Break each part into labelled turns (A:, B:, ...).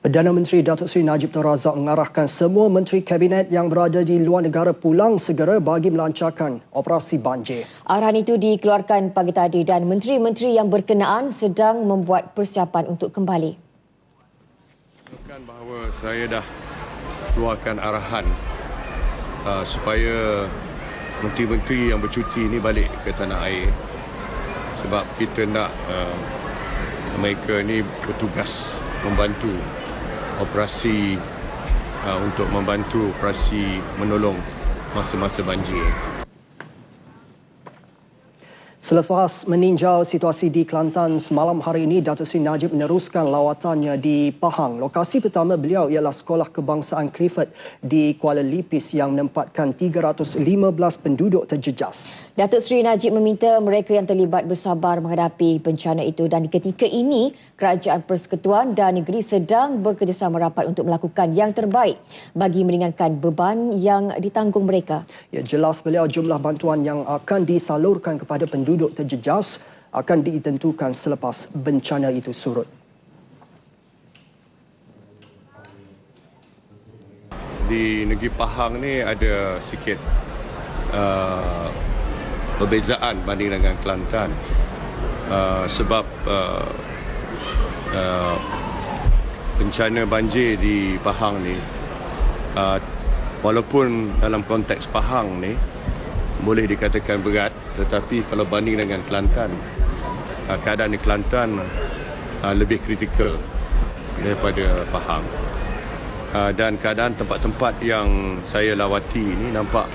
A: Perdana Menteri Datuk Seri Najib Tun Razak mengarahkan semua menteri kabinet yang berada di luar negara pulang segera bagi melancarkan operasi banjir.
B: Arahan itu dikeluarkan pagi tadi dan menteri-menteri yang berkenaan sedang membuat persiapan untuk kembali.
C: Bahawa saya dah keluarkan arahan supaya menteri-menteri yang bercuti ini balik ke tanah air sebab kita nak mereka ini bertugas membantu operasi untuk membantu operasi menolong masa-masa banjir.
A: Selepas meninjau situasi di Kelantan semalam hari ini, Datuk Seri Najib meneruskan lawatannya di Pahang. Lokasi pertama beliau ialah Sekolah Kebangsaan Clifford di Kuala Lipis yang menempatkan 315 penduduk terjejas.
B: Datuk Seri Najib meminta mereka yang terlibat bersabar menghadapi bencana itu dan ketika ini Kerajaan Persekutuan dan Negeri sedang bekerjasama rapat untuk melakukan yang terbaik bagi meringankan beban yang ditanggung mereka.
A: Ya, jelas beliau jumlah bantuan yang akan disalurkan kepada penduduk terjejas akan ditentukan selepas bencana itu surut.
C: Di negeri Pahang ni ada sikit perbezaan banding dengan Kelantan sebab bencana banjir di Pahang ni walaupun dalam konteks Pahang ni boleh dikatakan berat, tetapi kalau banding dengan Kelantan, keadaan di Kelantan lebih kritikal daripada Pahang. Dan keadaan tempat-tempat yang saya lawati ini nampak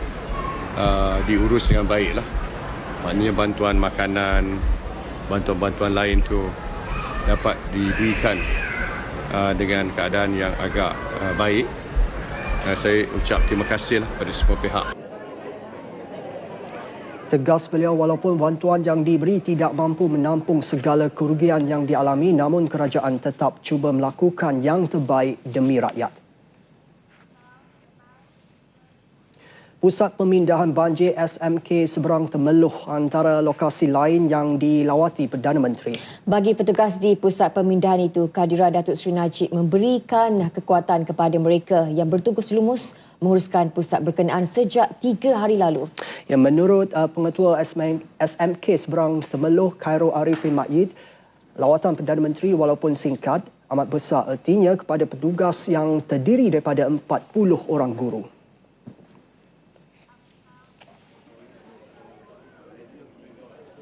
C: diurus dengan baiklah. Maknanya bantuan makanan, bantuan-bantuan lain tu dapat diberikan dengan keadaan yang agak baik. Saya ucap terima kasihlah pada semua pihak.
A: Tegas beliau walaupun bantuan yang diberi tidak mampu menampung segala kerugian yang dialami, namun kerajaan tetap cuba melakukan yang terbaik demi rakyat. Pusat Pemindahan Banjir SMK Seberang Temeloh antara lokasi lain yang dilawati Perdana Menteri.
B: Bagi petugas di Pusat Pemindahan itu, kehadiran Datuk Seri Najib memberikan kekuatan kepada mereka yang bertugas lumus menguruskan pusat berkenaan sejak 3 hari lalu.
A: Ya, menurut Pengetua SMK Seberang Temeloh Khairul Arifin Mayyid, lawatan Perdana Menteri walaupun singkat amat besar ertinya kepada petugas yang terdiri daripada 40 orang guru.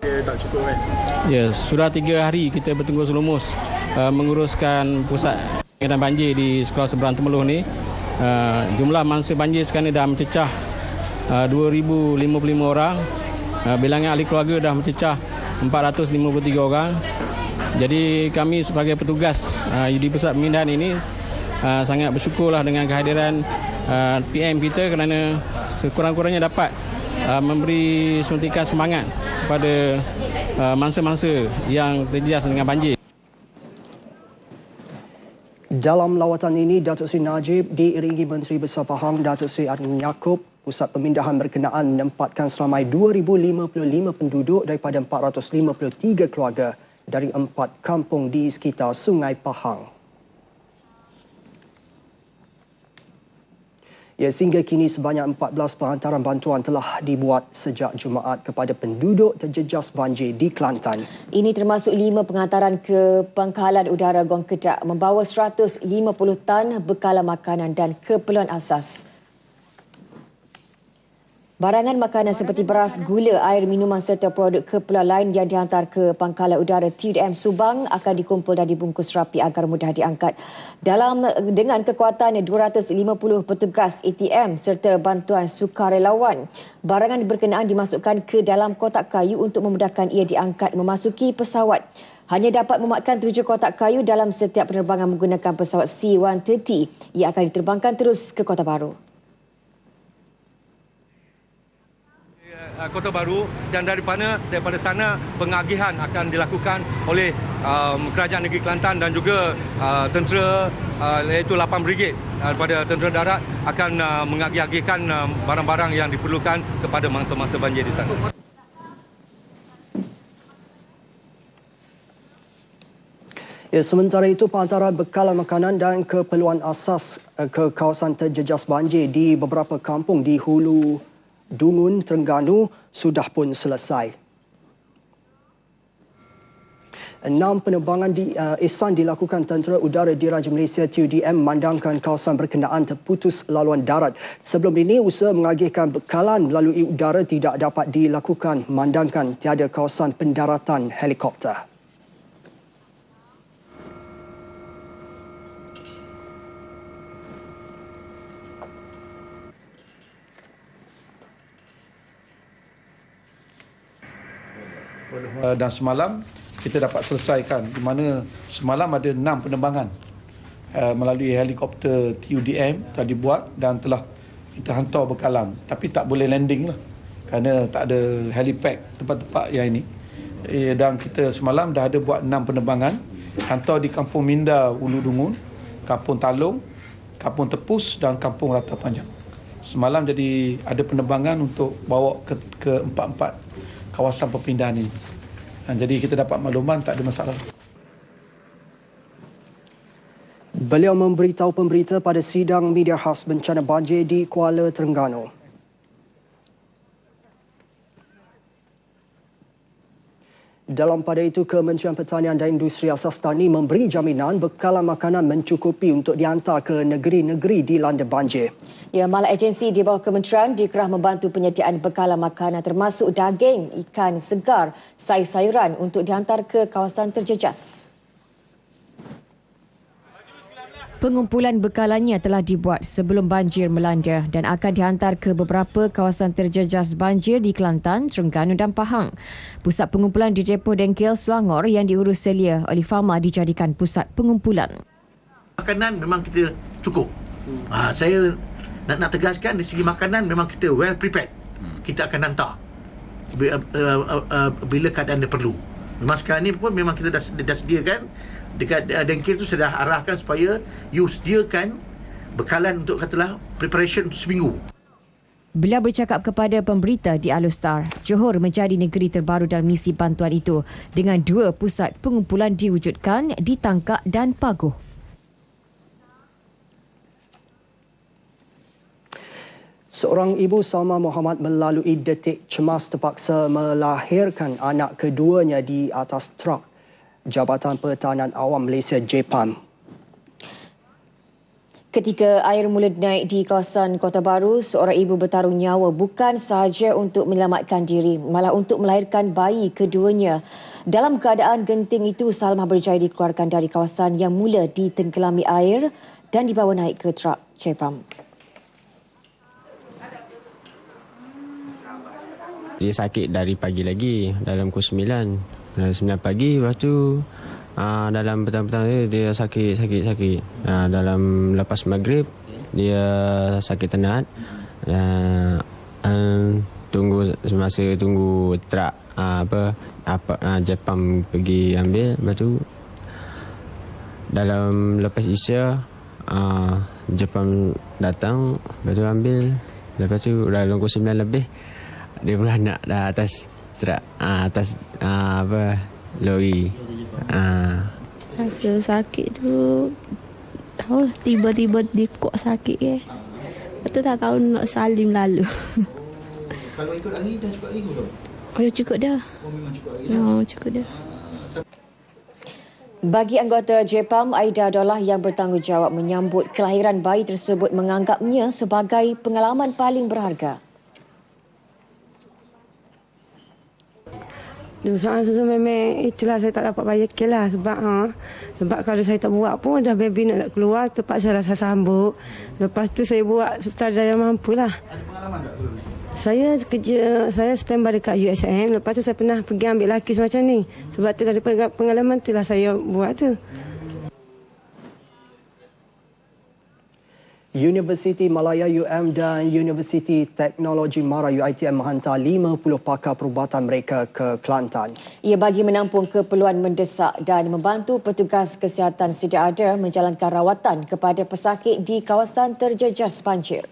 D: Tak cukup kan? Ya, sudah 3 hari kita bertugas lumus menguruskan pusat pengendalian banjir di Sekolah Seberang Temeloh ni. Jumlah mangsa banjir sekarang ni dah mencecah 2,055 orang. Bilangan ahli keluarga dah mencecah 453 orang. Jadi kami sebagai petugas di pusat pemindahan ini sangat bersyukurlah dengan kehadiran PM kita kerana sekurang-kurangnya dapat memberi suntikan semangat kepada mangsa-mangsa yang terjejas dengan banjir.
A: Dalam lawatan ini, Datuk Seri Najib diiringi Menteri Besar Pahang Datuk Seri Adnan Yaakob. Pusat pemindahan berkenaan menempatkan seramai 2,055 penduduk daripada 453 keluarga dari 4 kampung di sekitar Sungai Pahang. Ya, sehingga kini sebanyak 14 penghantaran bantuan telah dibuat sejak Jumaat kepada penduduk terjejas banjir di Kelantan.
B: Ini termasuk 5 penghantaran ke Pangkalan Udara Gong Kedak membawa 150 tan bekalan makanan dan keperluan asas. Barangan makanan seperti beras, gula, air minuman serta produk keperluan lain yang dihantar ke Pangkalan Udara TUDM Subang akan dikumpul dan dibungkus rapi agar mudah diangkat. Dengan kekuatan 250 petugas ATM serta bantuan sukarelawan, barangan berkenaan dimasukkan ke dalam kotak kayu untuk memudahkan ia diangkat memasuki pesawat. Hanya dapat memuatkan 7 kotak kayu dalam setiap penerbangan menggunakan pesawat C-130 yang akan diterbangkan terus ke Kota Baru.
E: Kota Baru dan daripada sana pengagihan akan dilakukan oleh Kerajaan Negeri Kelantan dan juga tentera iaitu 8 Brigade daripada Tentera Darat akan mengagih-agihkan barang-barang yang diperlukan kepada mangsa-mangsa banjir di sana.
A: Ya, sementara itu, penghantaran bekalan makanan dan keperluan asas ke kawasan terjejas banjir di beberapa kampung di Hulu Dungun, Terengganu sudah pun selesai. 6 penerbangan ihsan dilakukan Tentera Udara Diraja Malaysia TUDM memandangkan kawasan berkenaan terputus laluan darat. Sebelum ini, usaha mengagihkan bekalan melalui udara tidak dapat dilakukan memandangkan tiada kawasan pendaratan helikopter.
F: Dan semalam kita dapat selesaikan di mana semalam ada 6 penerbangan melalui helikopter TUDM telah dibuat dan telah kita hantar bekalan, tapi tak boleh landing lah kerana tak ada helipad tempat-tempat yang ini. Dan kita semalam dah ada buat 6 penerbangan hantar di Kampung Minda Ulu Dungun, Kampung Talung, Kampung Tepus dan Kampung Rata Panjang. Semalam jadi ada penerbangan untuk bawa ke 4 kawasan perpindahan ini. Jadi kita dapat makluman tak ada masalah.
A: Beliau memberitahu pemberita pada sidang media khas bencana banjir di Kuala Terengganu. Dalam pada itu, Kementerian Pertanian dan Industri Asas Tani memberi jaminan bekalan makanan mencukupi untuk dihantar ke negeri-negeri dilanda banjir.
B: Ya, malah agensi di bawah kementerian dikerah membantu penyediaan bekalan makanan termasuk daging, ikan segar, sayur-sayuran untuk dihantar ke kawasan terjejas. Pengumpulan bekalannya telah dibuat sebelum banjir melanda dan akan dihantar ke beberapa kawasan terjejas banjir di Kelantan, Terengganu dan Pahang. Pusat pengumpulan di Depo Dengkil Selangor yang diurus selia oleh Fama dijadikan pusat pengumpulan.
G: Makanan memang kita cukup. Saya nak tegaskan dari segi makanan memang kita well prepared. Kita akan hantar bila keadaan dia perlu. Memang sekarang ni pun memang kita dah sediakan. Dekat Dengkil tu sudah arahkan supaya you sediakan bekalan untuk katalah preparation untuk seminggu.
B: Beliau bercakap kepada pemberita di Alostar, Johor menjadi negeri terbaru dalam misi bantuan itu dengan 2 pusat pengumpulan diwujudkan di Tangkak dan Paguh.
A: Seorang ibu Salma Muhammad melalui detik cemas terpaksa melahirkan anak keduanya di atas truk Jabatan Pertahanan Awam Malaysia JPAM.
B: Ketika air mula naik di kawasan Kota Baru, seorang ibu bertaruh nyawa bukan sahaja untuk menyelamatkan diri, malah untuk melahirkan bayi keduanya. Dalam keadaan genting itu, Salma berjaya dikeluarkan dari kawasan yang mula ditenggelami air dan dibawa naik ke truk JPAM.
H: Dia sakit dari pagi lagi, dalam pukul 9. Dari 9 pagi, lepas tu dalam petang-petang dia sakit. Dalam lepas maghrib, dia sakit tenat. Tunggu semasa tunggu truk JPAM pergi ambil. Lepas tu dalam lepas Isya JPAM datang, lepas tu ambil. Lepas tu dalam pukul 9 lebih dia beranak dah atas truk, atas lori.
I: Rasa sakit tu tahu tiba-tiba dia kok sakit ke. Betul tak tahu nak salim lalu.
G: Kalau ikut hari dah cukup hari ke belum?
I: Oh, ya cukup dah.
G: Oh, memang cukup hari.
I: Cukup dah.
B: Bagi anggota JPAM, Aida Daulah yang bertanggungjawab menyambut kelahiran bayi tersebut menganggapnya sebagai pengalaman paling berharga.
J: Soal memang itulah saya tak dapat bayar ke lah sebab kalau saya tak buat pun dah baby nak keluar terpaksa rasa sambut. Lepas tu saya buat setadaya mampu lah.
G: Ada pengalaman tak sebelum ni?
J: Saya standby dekat USM. Lepas tu saya pernah pergi ambil laki semacam ni. Sebab tu dari pengalaman tu lah saya buat tu.
A: Universiti Malaya UM dan Universiti Teknologi Mara UiTM menghantar 50 pakar perubatan mereka ke Kelantan.
B: Ia bagi menampung keperluan mendesak dan membantu petugas kesihatan sedia ada menjalankan rawatan kepada pesakit di kawasan terjejas banjir.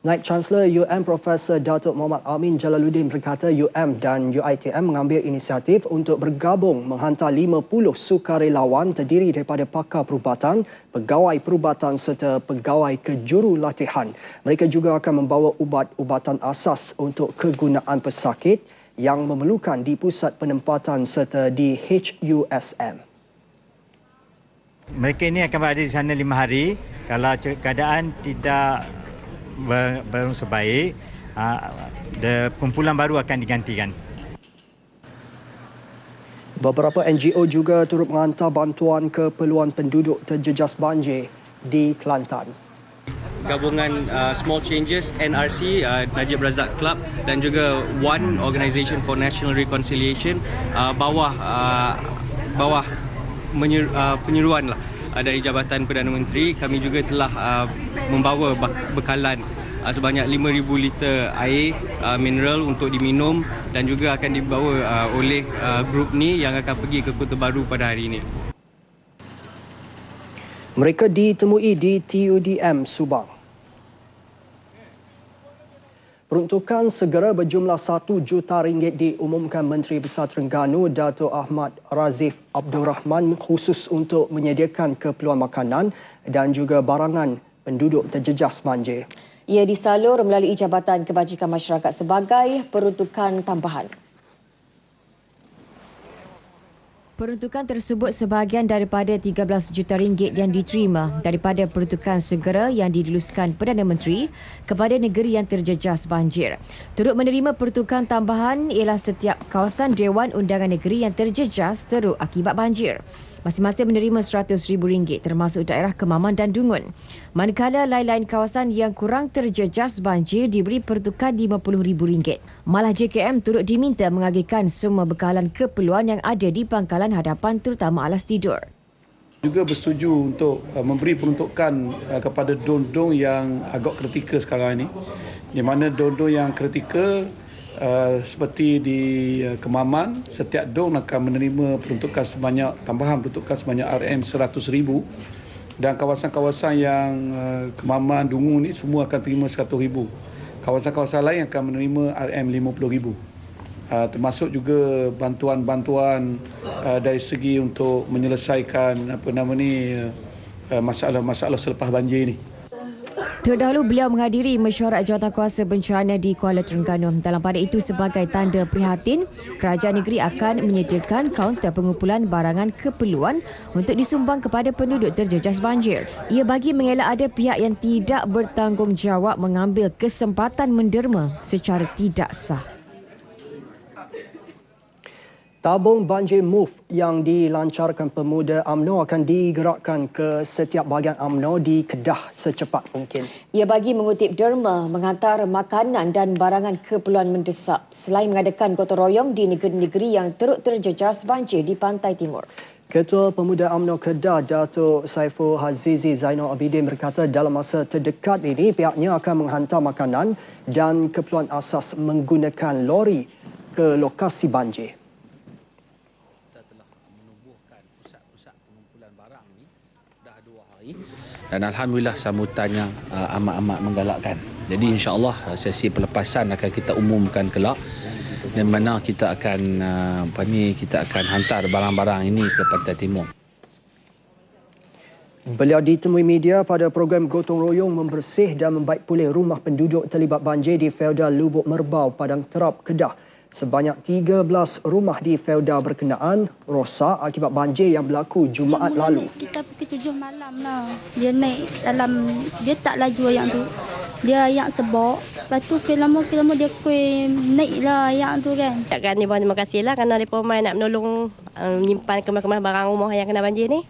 A: Naib Chancellor UM Profesor Datuk Muhammad Amin Jalaluddin berkata UM dan UiTM mengambil inisiatif untuk bergabung menghantar 50 sukarelawan terdiri daripada pakar perubatan, pegawai perubatan serta pegawai kejurulatihan. Mereka juga akan membawa ubat-ubatan asas untuk kegunaan pesakit yang memerlukan di pusat penempatan serta di HUSM.
K: Mereka ini akan berada di sana 5 hari. Kalau keadaan tidak berangsur baik, kumpulan baru akan digantikan.
A: Beberapa NGO juga turut menghantar bantuan keperluan penduduk terjejas banjir di Kelantan.
L: Gabungan Small Changes, NRC, Najib Razak Club dan juga One Organisation for National Reconciliation bawah penyeruan lah dari Jabatan Perdana Menteri. Kami juga telah membawa bekalan sebanyak 5,000 liter air mineral untuk diminum dan juga akan dibawa oleh grup ni yang akan pergi ke Kota Baru pada hari ini.
A: Mereka ditemui di TUDM Subang. Peruntukan segera berjumlah RM1 juta diumumkan Menteri Besar Terengganu Dato' Ahmad Razif Abdul Rahman khusus untuk menyediakan keperluan makanan dan juga barangan penduduk terjejas banjir.
B: Ia disalur melalui Jabatan Kebajikan Masyarakat sebagai peruntukan tambahan. Peruntukan tersebut sebahagian daripada RM13 juta yang diterima daripada peruntukan segera yang diluluskan Perdana Menteri kepada negeri yang terjejas banjir. Turut menerima peruntukan tambahan ialah setiap kawasan Dewan Undangan Negeri yang terjejas teruk akibat banjir. Masing-masing menerima RM100,000 termasuk daerah Kemaman dan Dungun. Manakala lain-lain kawasan yang kurang terjejas banjir diberi peruntukan RM50,000. Malah JKM turut diminta mengagihkan semua bekalan keperluan yang ada di pangkalan hadapan terutama alas tidur.
F: Juga bersetuju untuk memberi peruntukan kepada don-don yang agak kritikal sekarang ini. Di mana don-don yang kritikal seperti di Kemaman, setiap don akan menerima peruntukan tambahan peruntukan sebanyak RM100,000 dan kawasan-kawasan yang Kemaman, Dungun ni semua akan terima RM100,000. Kawasan-kawasan lain akan menerima RM50,000. Termasuk juga bantuan-bantuan dari segi untuk menyelesaikan masalah-masalah selepas banjir ni.
B: Terdahulu beliau menghadiri mesyuarat jawatankuasa bencana di Kuala Terengganu. Dalam pada itu sebagai tanda prihatin, kerajaan negeri akan menyediakan kaunter pengumpulan barangan keperluan untuk disumbang kepada penduduk terjejas banjir. Ia bagi mengelak ada pihak yang tidak bertanggungjawab mengambil kesempatan menderma secara tidak sah.
A: Tabung banjir MOVE yang dilancarkan pemuda UMNO akan digerakkan ke setiap bahagian UMNO di Kedah secepat mungkin.
B: Ia bagi mengutip derma menghantar makanan dan barangan keperluan mendesak selain mengadakan gotong royong di negeri-negeri yang teruk terjejas banjir di pantai timur.
A: Ketua Pemuda UMNO Kedah Datuk Saiful Hazizi Zainal Abidin berkata dalam masa terdekat ini pihaknya akan menghantar makanan dan keperluan asas menggunakan lori ke lokasi banjir.
M: Dan Alhamdulillah sambutannya amat-amat menggalakkan. Jadi insya-Allah sesi pelepasan akan kita umumkan kelak di mana kita akan hantar barang-barang ini ke Pantai Timur.
A: Beliau ditemui media pada program gotong royong membersih dan membaik pulih rumah penduduk terlibat banjir di Feodal Lubuk Merbau, Padang Terap, Kedah. Sebanyak 13 rumah di Feodal berkenaan rosak akibat banjir yang berlaku Jumaat lalu.
N: Sekitar pukul 7 malam lah. Dia naik dalam, dia tak laju yang tu. Dia yang sebok. Lepas tu lama dia naik lah yang tu kan.
O: Takkan ni terima kasih lah kerana mereka main nak menolong menyimpan kemas-kemas barang rumah yang kena banjir ni.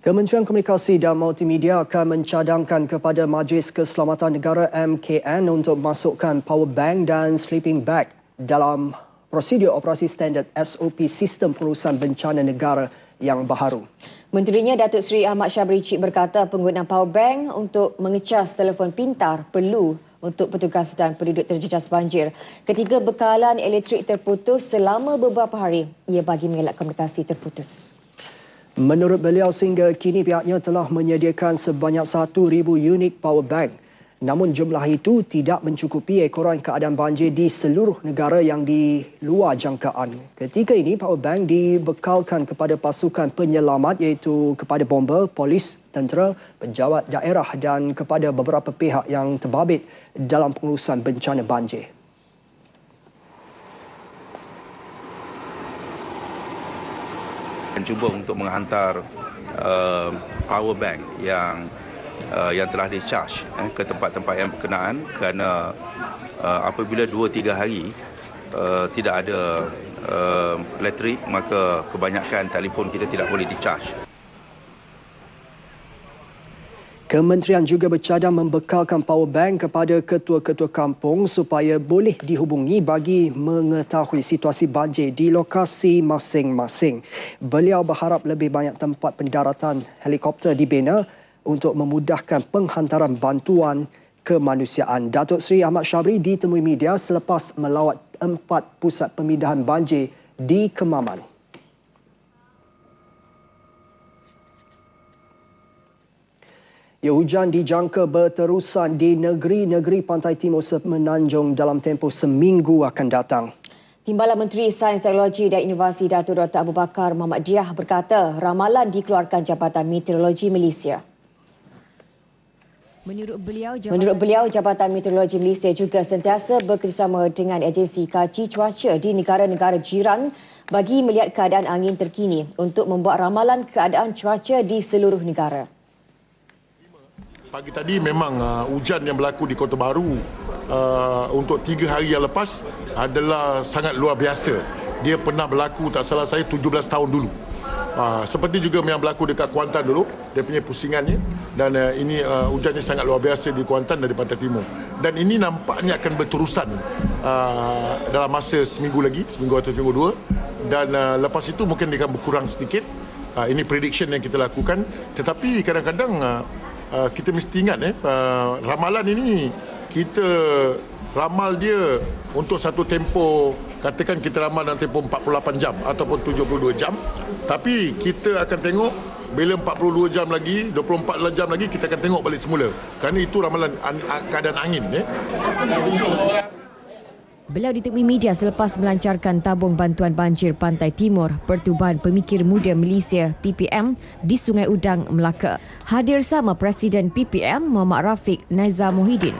A: Kementerian Komunikasi dan Multimedia akan mencadangkan kepada Majlis Keselamatan Negara MKN untuk memasukkan power bank dan sleeping bag dalam prosedur operasi standard SOP Sistem Pengurusan Bencana Negara yang baharu.
B: Menterinya Datuk Seri Ahmad Syabri Cik berkata penggunaan power bank untuk mengecas telefon pintar perlu untuk petugas dan penduduk terjejas banjir. Ketika bekalan elektrik terputus selama beberapa hari, ia bagi mengelak komunikasi terputus.
A: Menurut beliau, sehingga kini pihaknya telah menyediakan sebanyak 1,000 unit power bank. Namun jumlah itu tidak mencukupi ekoran keadaan banjir di seluruh negara yang di luar jangkaan. Ketika ini, power bank dibekalkan kepada pasukan penyelamat iaitu kepada bomber, polis, tentera, pejabat daerah dan kepada beberapa pihak yang terbabit dalam pengurusan bencana banjir.
P: Cuba untuk menghantar power bank yang telah di-charge ke tempat-tempat yang berkenaan kerana apabila 2-3 hari tidak ada elektrik, maka kebanyakan telefon kita tidak boleh di-charge.
A: Kementerian juga bercadang membekalkan power bank kepada ketua-ketua kampung supaya boleh dihubungi bagi mengetahui situasi banjir di lokasi masing-masing. Beliau berharap lebih banyak tempat pendaratan helikopter dibina untuk memudahkan penghantaran bantuan kemanusiaan. Datuk Seri Ahmad Syabri ditemui media selepas melawat 4 pusat pemindahan banjir di Kemaman. Hujan dijangka berterusan di negeri-negeri pantai timur Semenanjung dalam tempoh seminggu akan datang.
B: Timbalan Menteri Sains, Teknologi dan Inovasi Datuk Dr. Abu Bakar Muhammad Diah berkata ramalan dikeluarkan Jabatan Meteorologi Malaysia. Menurut beliau, Jabatan Meteorologi Malaysia juga sentiasa bekerjasama dengan agensi kaji cuaca di negara-negara jiran bagi melihat keadaan angin terkini untuk membuat ramalan keadaan cuaca di seluruh negara.
Q: Pagi tadi memang hujan yang berlaku di Kota Baru untuk 3 hari yang lepas adalah sangat luar biasa. Dia pernah berlaku, tak salah saya, 17 tahun dulu. Seperti juga yang berlaku dekat Kuantan dulu, dia punya pusingannya. Dan ini hujannya sangat luar biasa di Kuantan dari Pantai Timur. Dan ini nampaknya akan berterusan dalam masa seminggu lagi, seminggu atau seminggu dua. Dan lepas itu mungkin dia akan berkurang sedikit. Ini prediction yang kita lakukan. Tetapi kadang-kadang kita mesti ingat ramalan ini kita ramal dia untuk satu tempoh, katakan kita ramal dalam tempoh 48 jam ataupun 72 jam, tapi kita akan tengok bila 42 jam lagi, 24 jam lagi kita akan tengok balik semula, kerana itu ramalan keadaan angin.
B: Beliau ditemui media selepas melancarkan tabung bantuan banjir Pantai Timur Pertubuhan Pemikir Muda Malaysia PPM di Sungai Udang, Melaka. Hadir sama Presiden PPM Muhammad Rafiq Naizam Muhyiddin.